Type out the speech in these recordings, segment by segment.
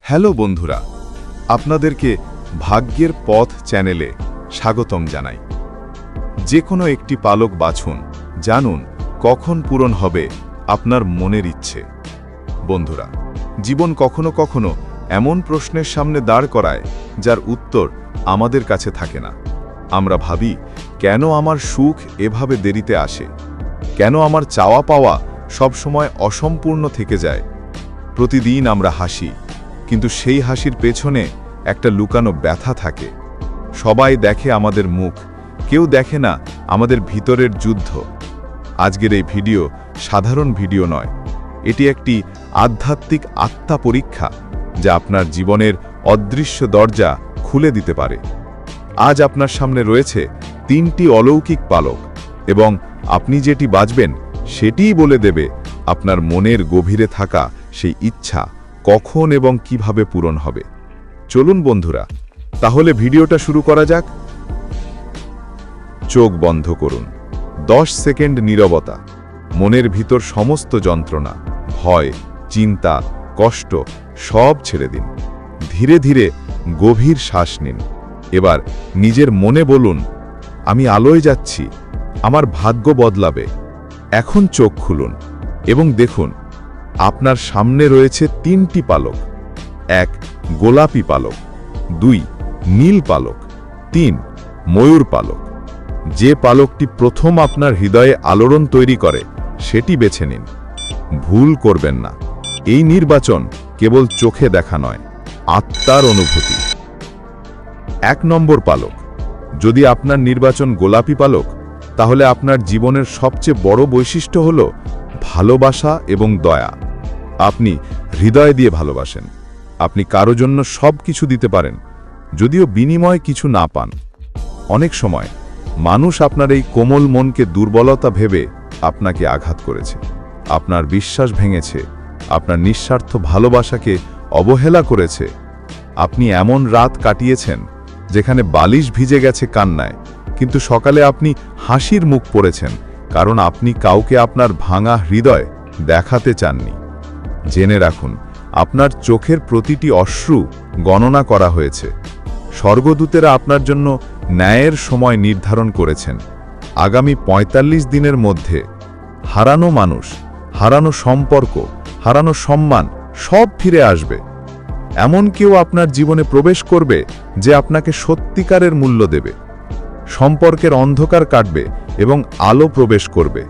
Hello বন্ধুরা, আপনাদেরকে ভাগ্যের পথ চ্যানেলে স্বাগতম জানাই। যে কোনো একটি পালক বাছুন, জানুন কখন পূরণ হবে আপনার মনের ইচ্ছে। বন্ধুরা, জীবন কখনো কখনো এমন প্রশ্নের সামনে দাঁড় করায় যার উত্তর আমাদের কাছে থাকে না। আমরা ভাবি, কেন আমার সুখ এভাবে দেরিতে আসে? কেন আমার চাওয়া পাওয়া সবসময় অসম্পূর্ণ থেকে যায়? প্রতিদিন আমরা হাসি, কিন্তু সেই হাসির পেছনে একটা লুকানো ব্যথা থাকে। সবাই দেখে আমাদের মুখ, কেউ দেখে না আমাদের ভিতরের যুদ্ধ। আজকের এই ভিডিও সাধারণ ভিডিও নয়, এটি একটি আধ্যাত্মিক আত্মা পরীক্ষা যা আপনার জীবনের অদৃশ্য দরজা খুলে দিতে পারে। আজ আপনার সামনে রয়েছে 3টি অলৌকিক পালক, এবং আপনি যেটি বাছবেন সেটিই বলে দেবে আপনার মনের গভীরে থাকা সেই ইচ্ছা কখন এবং কিভাবে পূরণ হবে। চলুন বন্ধুরা, তাহলে ভিডিওটা শুরু করা যাক। চোখ বন্ধ করুন, 10 সেকেন্ড নীরবতা। মনের ভিতর সমস্ত যন্ত্রণা, ভয়, চিন্তা, কষ্ট সব ছেড়ে দিন। ধীরে ধীরে গভীর শ্বাস নিন। এবার নিজের মনে বলুন, আমি আলোয় যাচ্ছি, আমার ভাগ্য বদলাবে। এখন চোখ খুলুন এবং দেখুন আপনার সামনে রয়েছে 3টি পালক। 1 গোলাপি পালক, 2 নীল পালক, 3 ময়ূর পালক। যে পালকটি প্রথম আপনার হৃদয়ে আলোড়ন তৈরি করে সেটি বেছে নিন। ভুল করবেন না, এই নির্বাচন কেবল চোখে দেখা নয়, আত্মার অনুভূতি। 1 নম্বর পালক। যদি আপনার নির্বাচন গোলাপি পালক, তাহলে আপনার জীবনের সবচেয়ে বড় বৈশিষ্ট্য হল ভালোবাসা এবং দয়া। আপনি হৃদয় দিয়ে ভালোবাসেন। আপনি কারো জন্য সব কিছু দিতে পারেন, যদিও বিনিময়ে কিছু না পান। অনেক সময় মানুষ আপনার এই কোমল মনকে দুর্বলতা ভেবে আপনাকে আঘাত করেছে, আপনার বিশ্বাস ভেঙেছে, আপনার নিঃস্বার্থ ভালোবাসাকে অবহেলা করেছে। আপনি এমন রাত কাটিয়েছেন যেখানে বালিশ ভিজে গেছে কান্নায়, কিন্তু সকালে আপনি হাসির মুখ পড়েছেন, কারণ আপনি কাউকে আপনার ভাঙা হৃদয় দেখাতে চাননি। জেনে রাখুন, আপনার চোখের প্রতিটি অশ্রু গণনা করা হয়েছে। স্বর্গদূতেরা আপনার জন্য ন্যায়ের সময় নির্ধারণ করেছেন। আগামী 45 দিনের মধ্যে হারানো মানুষ, হারানো সম্পর্ক, হারানো সম্মান সব ফিরে আসবে। এমন কেউ আপনার জীবনে প্রবেশ করবে যে আপনাকে সত্যিকারের মূল্য দেবে। সম্পর্কের অন্ধকার কাটবে এবং আলো প্রবেশ করবে।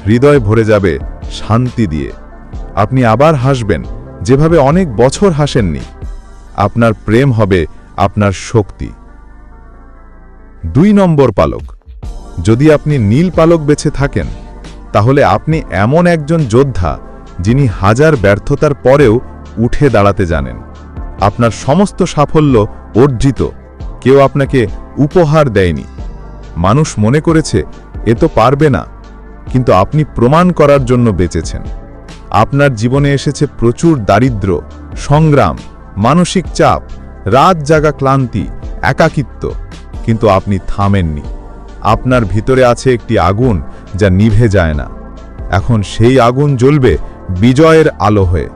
হৃদয় ভরে যাবে শান্তি দিয়ে। আপনি আবার হাসবেন যেভাবে অনেক বছর হাসেননি। আপনার প্রেম হবে আপনার শক্তি। 2 নম্বর পালক। যদি আপনি নীল পালক বেছে থাকেন, তাহলে আপনি এমন একজন যোদ্ধা যিনি হাজার ব্যর্থতার পরেও উঠে দাঁড়াতে জানেন। আপনার সমস্ত সাফল্য অর্জিত, কেউ আপনাকে উপহার দেয়নি। মানুষ মনে করেছে এ তো পারবে না, কিন্তু আপনি প্রমাণ করার জন্য বেঁচেছেন। আপনার জীবনে এসেছে প্রচুর দারিদ্র্য, সংগ্রাম, মানসিক চাপ, রাত জাগা ক্লান্তি, একাকিত্ব, কিন্তু আপনি থামেননি। আপনার ভিতরে আছে একটি আগুন যা নিভে যায় না। এখন সেই আগুন জ্বলবে বিজয়ের আলো হয়ে।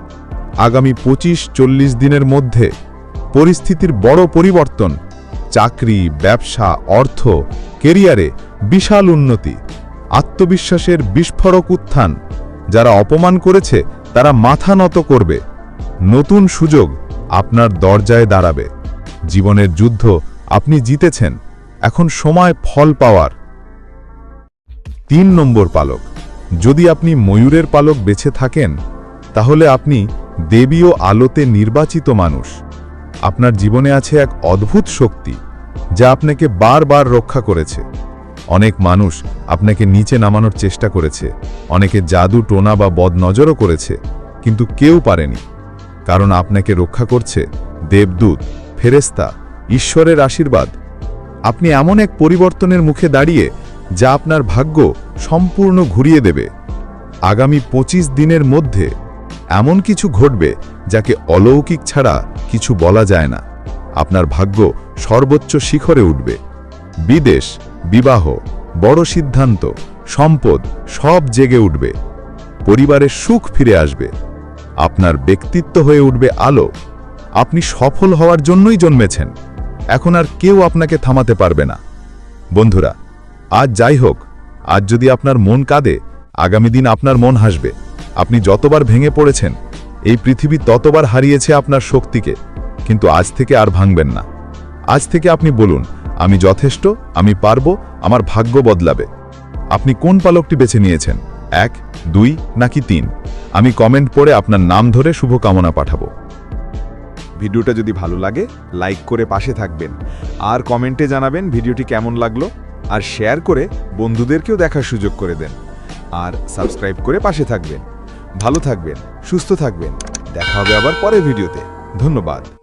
আগামী 25-40 দিনের মধ্যে পরিস্থিতির বড় পরিবর্তন, চাকরি, ব্যবসা, অর্থ, কেরিয়ারে বিশাল উন্নতি, আত্মবিশ্বাসের বিস্ফোরক উত্থান। যারা অপমান করেছে তারা মাথা নত করবে। নতুন সুযোগ আপনার দরজায় দাঁড়াবে। জীবনের যুদ্ধ আপনি জিতেছেন, এখন সময় ফল পাওয়ার। 3 নম্বর পালক। যদি আপনি ময়ূরের পালক বেছে থাকেন, তাহলে আপনি দেবীয় আলোতে নির্বাচিত মানুষ। আপনার জীবনে আছে এক অদ্ভুত শক্তি যা আপনাকে বারবার রক্ষা করেছে। অনেক মানুষ আপনাকে নিচে নামানোর চেষ্টা করেছে, অনেকে জাদু টোনা বা বদনজরও করেছে, কিন্তু কেউ পারেনি, কারণ আপনাকে রক্ষা করছে দেবদূত, ফেরেশতা, ঈশ্বরের আশীর্বাদ। আপনি এমন এক পরিবর্তনের মুখে দাঁড়িয়ে যা আপনার ভাগ্য সম্পূর্ণ ঘুরিয়ে দেবে। আগামী 25 দিনের মধ্যে এমন কিছু ঘটবে যাকে অলৌকিক ছাড়া কিছু বলা যায় না। আপনার ভাগ্য সর্বোচ্চ শিখরে উঠবে। বিদেশ, বিবাহ, বড় সিদ্ধান্ত, সম্পদ সব জেগে উঠবে। পরিবারের সুখ ফিরে আসবে। আপনার ব্যক্তিত্ব হয়ে উঠবে আলো। আপনি সফল হওয়ার জন্যই জন্মেছেন। এখন আর কেউ আপনাকে থামাতে পারবে না। বন্ধুরা, আজ যাই হোক, আজ যদি আপনার মন কাঁদে, আগামী দিন আপনার মন হাসবে। আপনি যতবার ভেঙে পড়েছেন, এই পৃথিবী ততবার হারিয়েছে আপনার শক্তিকে, কিন্তু আজ থেকে আর ভাঙবেন না। আজ থেকে আপনি বলুন, আমি যথেষ্ট, আমি পারবো, আমার ভাগ্য বদলাবে। আপনি কোন পালকটি বেছে নিয়েছেন, 1, 2 নাকি 3? আমি কমেন্ট পড়ে আপনার নাম ধরে শুভকামনা পাঠাবো। ভিডিওটা যদি ভালো লাগে লাইক করে পাশে থাকবেন, আর কমেন্টে জানাবেন ভিডিওটি কেমন লাগলো, আর শেয়ার করে বন্ধুদেরকেও দেখার সুযোগ করে দেন, আর সাবস্ক্রাইব করে পাশে থাকবেন। ভালো থাকবেন, সুস্থ থাকবেন। দেখা হবে আবার পরের ভিডিওতে। ধন্যবাদ।